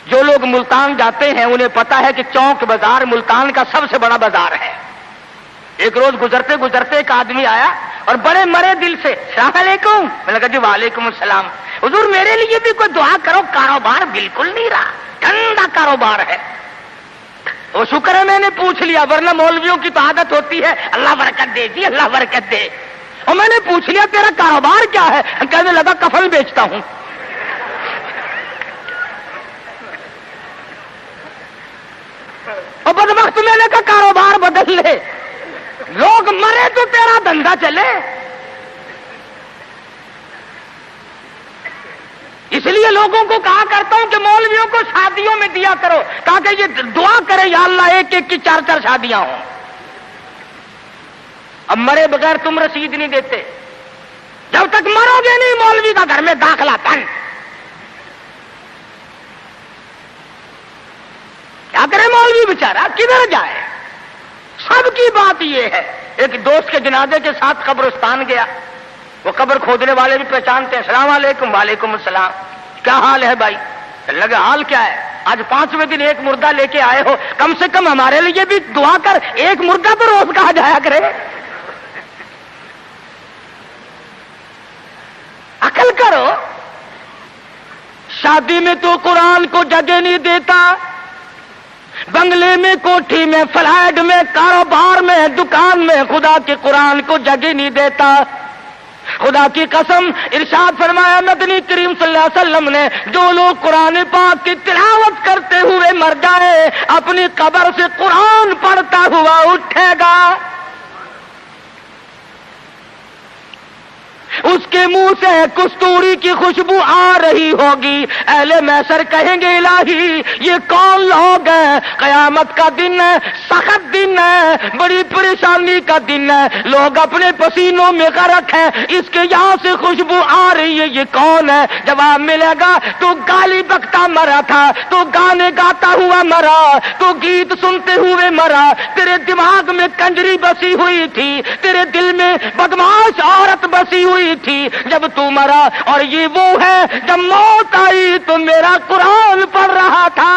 جو لوگ ملتان جاتے ہیں انہیں پتا ہے کہ چوک بازار ملتان کا سب سے بڑا بازار ہے۔ ایک روز گزرتے گزرتے ایک آدمی آیا اور بڑے مرے دل سے السلام علیکم. میں نے کہا جی وعلیکم السلام. حضور میرے لیے بھی کوئی دعا کرو, کاروبار بالکل نہیں رہا, ٹھنڈا کاروبار ہے. وہ شکر ہے میں نے پوچھ لیا, ورنہ مولویوں کی تو عادت ہوتی ہے اللہ برکت دے جی اللہ برکت دے. اور میں نے پوچھ لیا تیرا کاروبار کیا ہے؟ کہنے لگا کفن بیچتا ہوں. اور بدبخت میں نے کہا کاروبار بدل لے, لوگ مرے تو تیرا دھندا چلے. اس لیے لوگوں کو کہا کرتا ہوں کہ مولویوں کو شادیوں میں دیا کرو تاکہ یہ دعا کرے یا اللہ ایک ایک کی 4 شادیاں ہوں. اب مرے بغیر تم رسید نہیں دیتے, جب تک مرو گے نہیں مولوی کا گھر میں داخلہ تن. کیا کرے مولوی بیچارہ, کدھر جائے؟ سب کی بات یہ ہے. ایک دوست کے جنازے کے ساتھ قبرستان گیا, وہ قبر کھودنے والے بھی پہچانتے ہیں. السلام علیکم. وعلیکم السلام. کیا حال ہے بھائی؟ لگا حال کیا ہے, آج 5ویں دن ایک مردہ لے کے آئے ہو, کم سے کم ہمارے لیے بھی دعا کر, ایک مردہ تو روز کہا جایا کرے. عقل کرو. شادی میں تو قرآن کو جگہ نہیں دیتا, بنگلے میں, کوٹھی میں, فلیٹ میں, کاروبار میں, دکان میں خدا کے قرآن کو جگہ نہیں دیتا. خدا کی قسم ارشاد فرمایا مدنی کریم صلی اللہ علیہ وسلم نے, جو لوگ قرآن پاک کی تلاوت کرتے ہوئے مر جائے اپنی قبر سے قرآن پڑھتا ہوا اٹھے گا, اس کے منہ سے کستوری کی خوشبو آ رہی ہوگی. اہل محشر کہیں گے الہی یہ کون لوگ ہیں؟ قیامت کا دن ہے, سخت دن ہے, بڑی پریشانی کا دن ہے, لوگ اپنے پسینوں میں غرق ہیں, اس کے یہاں سے خوشبو آ رہی ہے, یہ کون ہے؟ جواب ملے گا تو گالی بکتا مرا تھا, تو گانے گاتا ہوا مرا, تو گیت سنتے ہوئے مرا, تیرے دماغ میں کنجری بسی ہوئی تھی, تیرے دل میں بدماش عورت بسی ہوئی تھی جب تو مرا, اور یہ وہ ہے جب موت آئی تو میرا قرآن پڑھ رہا تھا.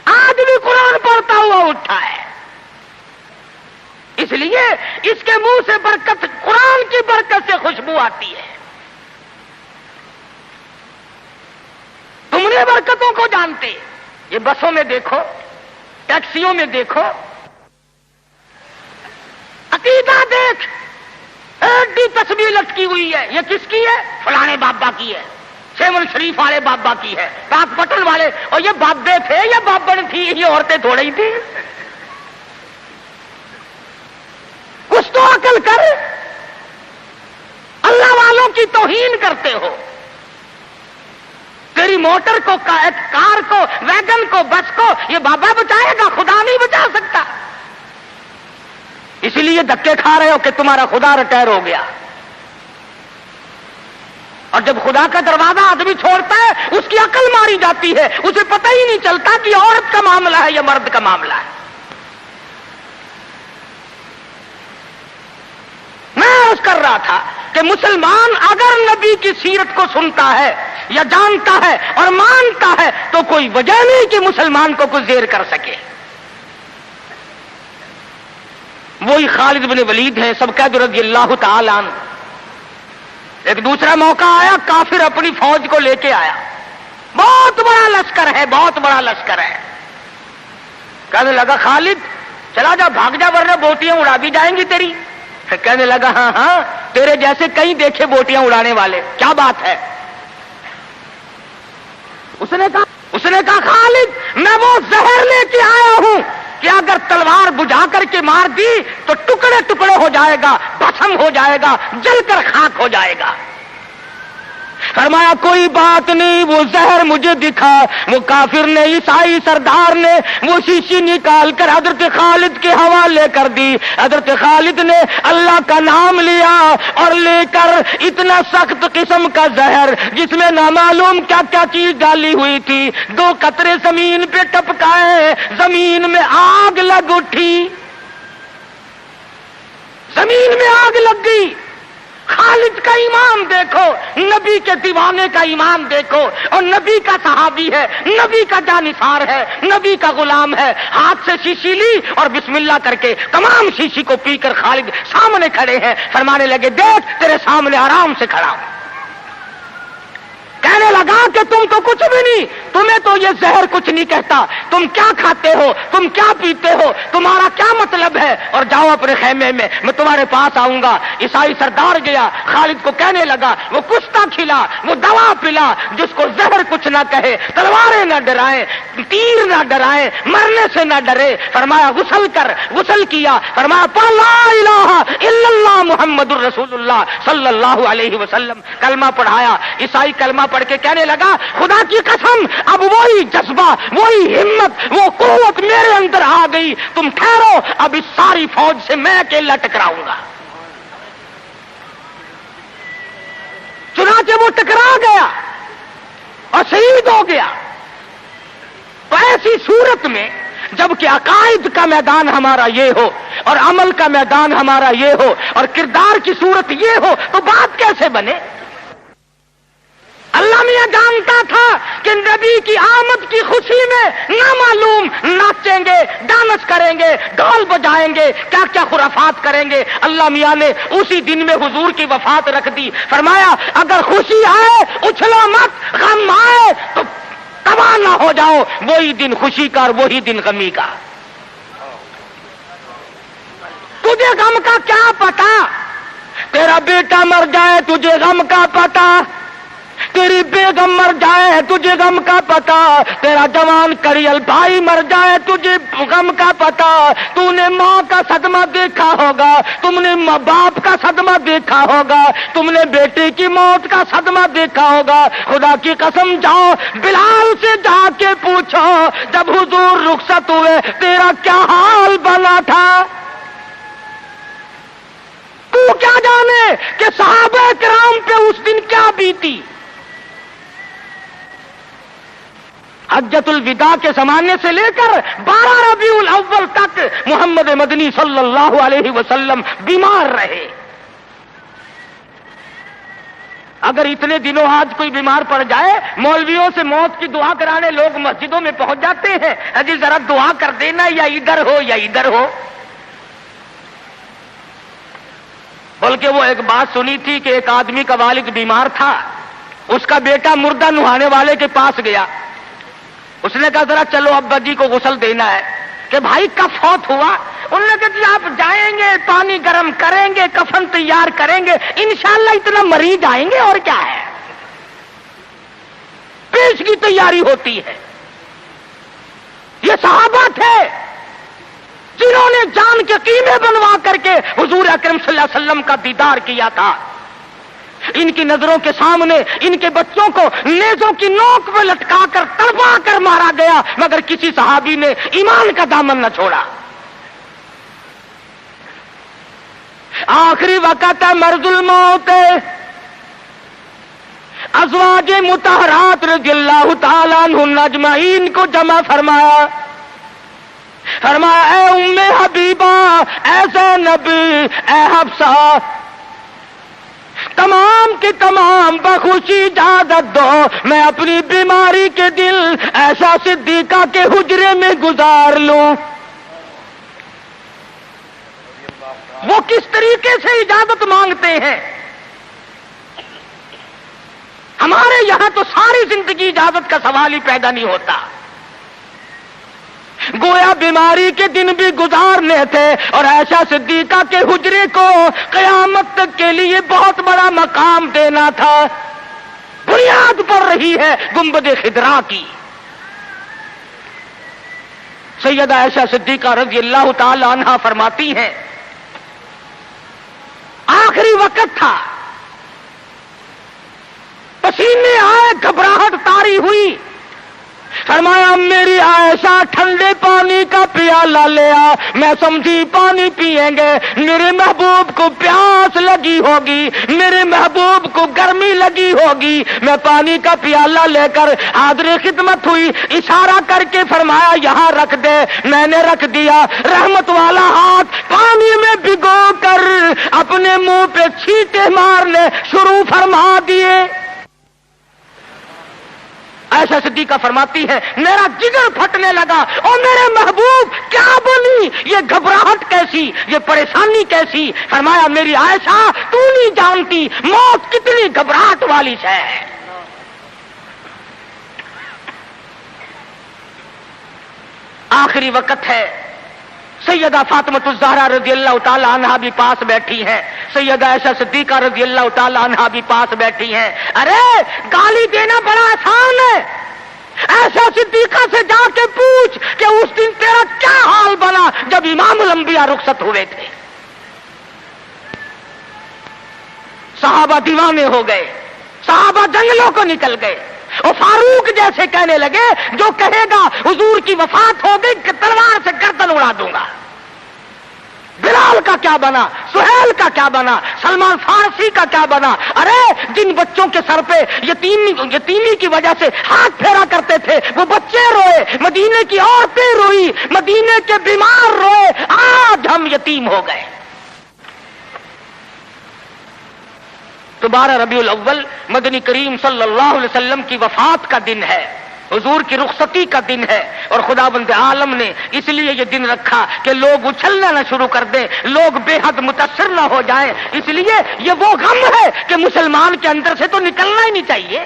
آج بھی قرآن پڑھتا ہوا اٹھا ہے. اس لیے اس کے منہ سے برکت, قرآن کی برکت سے خوشبو آتی ہے. تم نے برکتوں کو جانتے, یہ بسوں میں دیکھو, ٹیکسیوں میں دیکھو, عقیدہ دیکھ, ایڈی تصویر لٹکی ہوئی ہے, یہ کس کی ہے؟ فلانے بابا کی ہے, سیون شریف والے بابا کی ہے, پاک پٹن والے. اور یہ بابے تھے یا بابن تھی, یہ عورتیں تھوڑی تھی. کچھ تو عقل کر, اللہ والوں کی توہین کرتے ہو. تیری موٹر کو, کار کو, ویگن کو, بس کو یہ بابا بچائے گا, خدا نہیں بچا سکتا. اسی لیے دھکے کھا رہے ہو کہ تمہارا خدا ریٹائر ہو گیا. اور جب خدا کا دروازہ آدمی چھوڑتا ہے اس کی عقل ماری جاتی ہے, اسے پتہ ہی نہیں چلتا کہ عورت کا معاملہ ہے یا مرد کا معاملہ ہے. میں عرض کر رہا تھا کہ مسلمان اگر نبی کی سیرت کو سنتا ہے یا جانتا ہے اور مانتا ہے تو کوئی وجہ نہیں کہ مسلمان کو کچھ زیر کر سکے. وہی خالد بن ولید ہیں سب قید رضی اللہ تعالی عنہ. ایک دوسرا موقع آیا, کافر اپنی فوج کو لے کے آیا, بہت بڑا لشکر ہے, بہت بڑا لشکر ہے. کہنے لگا خالد چلا جا, بھاگ جا, ورنہ بوٹیاں اڑا دی جائیں گی تیری. کہنے لگا ہاں ہاں, تیرے جیسے کئی دیکھے بوٹیاں اڑانے والے, کیا بات ہے؟ اس نے کہا خالد میں وہ زہر لے کے آیا ہوں کہ اگر تلوار بجھا کر کے مار دی تو ٹکڑے ٹکڑے ہو جائے گا, بھسم ہو جائے گا, جل کر خاک ہو جائے گا. فرمایا کوئی بات نہیں, وہ زہر مجھے دکھا. وہ کافر نے, عیسائی سردار نے وہ شیشی نکال کر حضرت خالد کے حوالے کر دی. حضرت خالد نے اللہ کا نام لیا اور لے کر اتنا سخت قسم کا زہر جس میں نامعلوم کیا کیا چیز ڈالی ہوئی تھی, 2 قطرے زمین پہ ٹپکائے, زمین میں آگ لگ اٹھی, زمین میں آگ لگ گئی. خالد کا ایمان دیکھو، نبی کے دیوانے کا ایمان دیکھو، اور نبی کا صحابی ہے، نبی کا جانثار ہے، نبی کا غلام ہے. ہاتھ سے شیشی لی اور بسم اللہ کر کے تمام شیشی کو پی کر خالد سامنے کھڑے ہیں. فرمانے لگے دیکھ تیرے سامنے آرام سے کھڑا ہوں. کہنے لگا کہ تم تو کچھ بھی نہیں، تمہیں تو یہ زہر کچھ نہیں کہتا، تم کیا کھاتے ہو، تم کیا پیتے ہو، تمہارا کیا مطلب ہے، اور جاؤ اپنے خیمے میں تمہارے پاس آؤں گا. عیسائی سردار گیا، خالد کو کہنے لگا وہ کشتہ کھلا، وہ دوا پلا جس کو زہر کچھ نہ کہے، تلواریں نہ ڈرائیں، تیر نہ ڈرائیں، مرنے سے نہ ڈرے. فرمایا غسل کر، غسل کیا. فرمایا لا الہ الا اللہ محمد الرسول اللہ صلی اللہ علیہ وسلم. کلمہ پڑھایا. عیسائی کلمہ پڑھ کے کہنے لگا خدا کی قسم اب وہی جذبہ، وہی ہمت، وہ قوت میرے اندر آ گئی. تم ٹھہرو، اب اس ساری فوج سے میں اکیلا ٹکراؤں گا. چنانچہ وہ ٹکرا گیا اور شہید ہو گیا. تو ایسی صورت میں جبکہ عقائد کا میدان ہمارا یہ ہو اور عمل کا میدان ہمارا یہ ہو اور کردار کی صورت یہ ہو تو بات کیسے بنے؟ اللہ میاں جانتا تھا کہ نبی کی آمد کی خوشی میں نامعلوم ناچیں گے، ڈانس کریں گے، ڈھول بجائیں گے، کیا کیا خرافات کریں گے. اللہ میاں نے اسی دن میں حضور کی وفات رکھ دی. فرمایا اگر خوشی آئے اچھلو مت، غم آئے تو تباہ نہ ہو جاؤ. وہی دن خوشی کا اور وہی دن غمی کا. تجھے غم کا کیا پتا؟ تیرا بیٹا مر جائے تجھے غم کا پتا، تیری بیگم مر جائے تجھے غم کا پتا، تیرا جوان کریل بھائی مر جائے تجھے غم کا پتا. تو نے ماں کا صدمہ دیکھا ہوگا، تم نے ماں باپ کا صدمہ دیکھا ہوگا، تم نے بیٹے کی موت کا صدمہ دیکھا ہوگا. خدا کی قسم جاؤ بلال سے جا کے پوچھو جب حضور رخصت ہوئے تیرا کیا حال بنا تھا. تو کیا جانے کہ صحابہ کرام پہ اس دن کیا بیتی. حجۃ الوداع کے زمانے سے لے کر 12 ربیع الاول تک محمد مدنی صلی اللہ علیہ وسلم بیمار رہے. اگر اتنے دنوں آج کوئی بیمار پڑ جائے، مولویوں سے موت کی دعا کرانے لوگ مسجدوں میں پہنچ جاتے ہیں، اجی ذرا دعا کر دینا یا ادھر ہو یا ادھر ہو. بلکہ وہ ایک بات سنی تھی کہ ایک آدمی کا والد بیمار تھا، اس کا بیٹا مردہ نہانے والے کے پاس گیا. اس نے کہا ذرا چلو ابا جی کو غسل دینا ہے کہ بھائی کب فوت ہوا. انہوں نے کہا جی آپ جائیں گے، پانی گرم کریں گے، کفن تیار کریں گے، انشاءاللہ اتنا مریض آئیں گے اور کیا ہے. پیش کی تیاری ہوتی ہے. یہ صحابہ تھے جنہوں نے جان کے قیمے بنوا کر کے حضور اکرم صلی اللہ علیہ وسلم کا دیدار کیا تھا. ان کی نظروں کے سامنے ان کے بچوں کو نیزوں کی نوک میں لٹکا کر تڑپا کر مارا گیا، مگر کسی صحابی نے ایمان کا دامن نہ چھوڑا. آخری وقت ہے مرض الموت. ازواج مطہرات رضی اللہ تعالیٰ عنہن اجمعین کو جمع فرمایا. فرمایا اے ام حبیبہ، اے زینب، اے حفصہ، تمام کی تمام بخوشی اجازت دو میں اپنی بیماری کے دل ایسا صدیقہ کے حجرے میں گزار لوں. وہ کس طریقے سے اجازت مانگتے ہیں. ہمارے یہاں تو ساری زندگی اجازت کا سوال ہی پیدا نہیں ہوتا. گویا بیماری کے دن بھی گزارنے تھے اور ایسا صدیقہ کے حجرے کو قیامت تک کے لیے بہت بڑا مقام دینا تھا. بنیاد پڑ رہی ہے گنبد خضرا کی. سیدہ عائشہ صدیقہ رضی اللہ تعالی عنہا فرماتی ہیں آخری وقت تھا، پسینے آئے، گھبراہٹ طاری ہوئی، فرمایا میری عائشہ ٹھنڈے پانی کا پیالہ لے آ، میں سمجھی پانی پیئیں گے، میرے محبوب کو پیاس لگی ہوگی، میرے محبوب کو گرمی لگی ہوگی، میں پانی کا پیالہ لے کر حاضر خدمت ہوئی، اشارہ کر کے فرمایا یہاں رکھ دے، میں نے رکھ دیا، رحمت والا ہاتھ پانی میں بھگو کر اپنے منہ پہ چھینٹے مارنے شروع فرما دیے۔ عائشہ صدیقہ فرماتی ہے میرا جگر پھٹنے لگا، اور میرے محبوب کیا بولی، یہ گھبراہٹ کیسی، یہ پریشانی کیسی؟ فرمایا میری عائشہ تو نہیں جانتی موت کتنی گھبراہٹ والی ہے۔ آخری وقت ہے، سیدہ فاطمۃ الزہرا رضی اللہ تعالی عنہا بھی پاس بیٹھی ہیں، سیدہ عائشہ صدیقہ رضی اللہ تعالی عنہا بھی پاس بیٹھی ہیں۔ ارے گالی دینا بڑا آسان ہے، عائشہ صدیقہ سے جا کے پوچھ کہ اس دن تیرا کیا حال بنا جب امام الانبیاء رخصت ہوئے تھے۔ صحابہ دیوانے ہو گئے، صحابہ جنگلوں کو نکل گئے، اور فاروق جیسے کہنے لگے جو کہے گا حضور کی وفات ہو گئی کہ تلوار سے گردن اڑا دوں گا۔ بلال کا کیا بنا، سہیل کا کیا بنا، سلمان فارسی کا کیا بنا؟ ارے جن بچوں کے سر پہ یتیمی کی وجہ سے ہاتھ پھیرا کرتے تھے وہ بچے روئے، مدینے کی عورتیں روئی، مدینے کے بیمار روئے، آج ہم یتیم ہو گئے۔ تو 12 ربیع الاول مدنی کریم صلی اللہ علیہ وسلم کی وفات کا دن ہے، حضور کی رخصتی کا دن ہے، اور خداوند عالم نے اس لیے یہ دن رکھا کہ لوگ اچھلنا نہ شروع کر دیں، لوگ بے حد متاثر نہ ہو جائیں، اس لیے یہ وہ غم ہے کہ مسلمان کے اندر سے تو نکلنا ہی نہیں چاہیے۔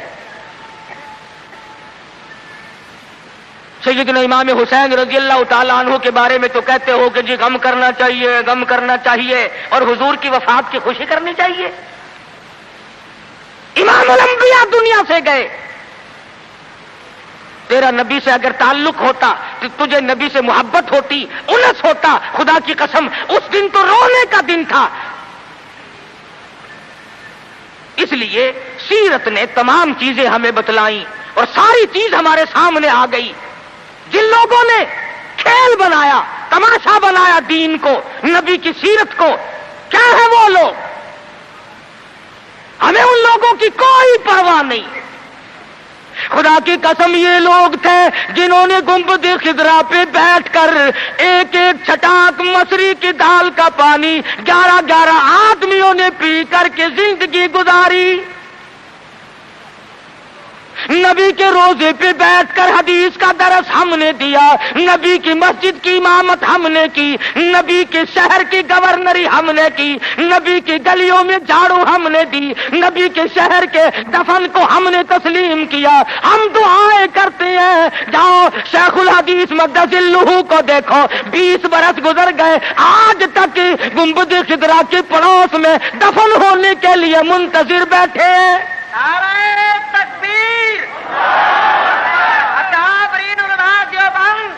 سیدنا امام حسین رضی اللہ تعالیٰ عنہ کے بارے میں تو کہتے ہو کہ جی غم کرنا چاہیے، غم کرنا چاہیے، اور حضور کی وفات کی خوشی کرنی چاہیے۔ امام الانبیاء دنیا سے گئے، تیرا نبی سے اگر تعلق ہوتا، تجھے نبی سے محبت ہوتی، انس ہوتا، خدا کی قسم اس دن تو رونے کا دن تھا۔ اس لیے سیرت نے تمام چیزیں ہمیں بتلائیں، اور ساری چیز ہمارے سامنے آ گئی۔ جن لوگوں نے کھیل بنایا، تماشا بنایا دین کو، نبی کی سیرت کو، کیا ہے وہ لوگ؟ ہمیں ان لوگوں کی کوئی پرواہ نہیں۔ خدا کی قسم یہ لوگ تھے جنہوں نے گنبد خضرا پہ بیٹھ کر ایک ایک چھٹاک مصری کی دال کا پانی 11 آدمیوں نے پی کر کے زندگی گزاری۔ نبی کے روزے پہ بیٹھ کر حدیث کا درس ہم نے دیا، نبی کی مسجد کی امامت ہم نے کی، نبی کے شہر کی گورنری ہم نے کی، نبی کی گلیوں میں جھاڑو ہم نے دی، نبی کے شہر کے دفن کو ہم نے تسلیم کیا۔ ہم دعائیں کرتے ہیں، جاؤ شیخ الحدیث مقدس الروح کو دیکھو، 20 برس گزر گئے، آج تک گنبد خضرا کے پڑوس میں دفن ہونے کے لیے منتظر بیٹھے ہیں۔ نعرہ تکبیر، اکابرین علماء دیوبند،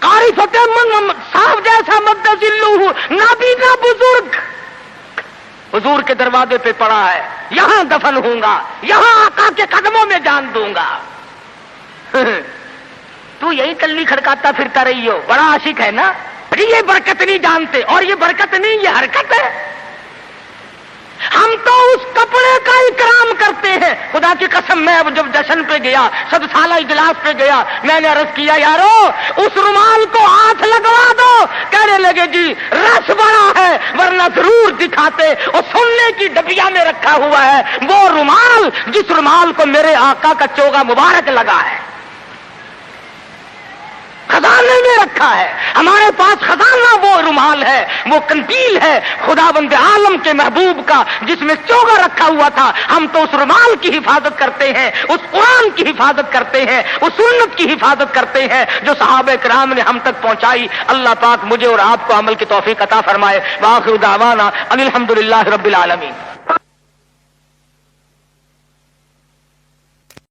قاری فتح محمد صاحب جیسا مقدس الروح نابینا بزرگ حضور کے دروازے پہ پڑا ہے، یہاں دفن ہوں گا، یہاں آقا کے قدموں میں جان دوں گا۔ تو یہی کلی کھڑکاتا پھرتا رہی ہو، بڑا عاشق ہے نا؟ یہ برکت نہیں جانتے، اور یہ برکت نہیں، یہ حرکت ہے۔ ہم تو اس کپڑے کا اکرام کرتے ہیں۔ خدا کی قسم میں اب جب جشن پہ گیا، 100 سالہ اجلاس پہ گیا، میں نے عرض کیا یارو اس رومال کو ہاتھ لگوا دو، کہنے لگے جی رس بڑا ہے ورنہ ضرور دکھاتے، اور سننے کی ڈبیا میں رکھا ہوا ہے وہ رومال جس رومال کو میرے آقا کا چوگا مبارک لگا ہے، خزانے میں رکھا ہے۔ ہمارے پاس خزانہ وہ رومال ہے، وہ قندیل ہے خداوند عالم کے محبوب کا جس میں چوگا رکھا ہوا تھا۔ ہم تو اس رومال کی حفاظت کرتے ہیں، اس قرآن کی حفاظت کرتے ہیں، اس سنت کی حفاظت کرتے ہیں جو صحابہ کرام نے ہم تک پہنچائی۔ اللہ پاک مجھے اور آپ کو عمل کی توفیق عطا فرمائے۔ وآخر دعوانا ان الحمدللہ رب العالمین۔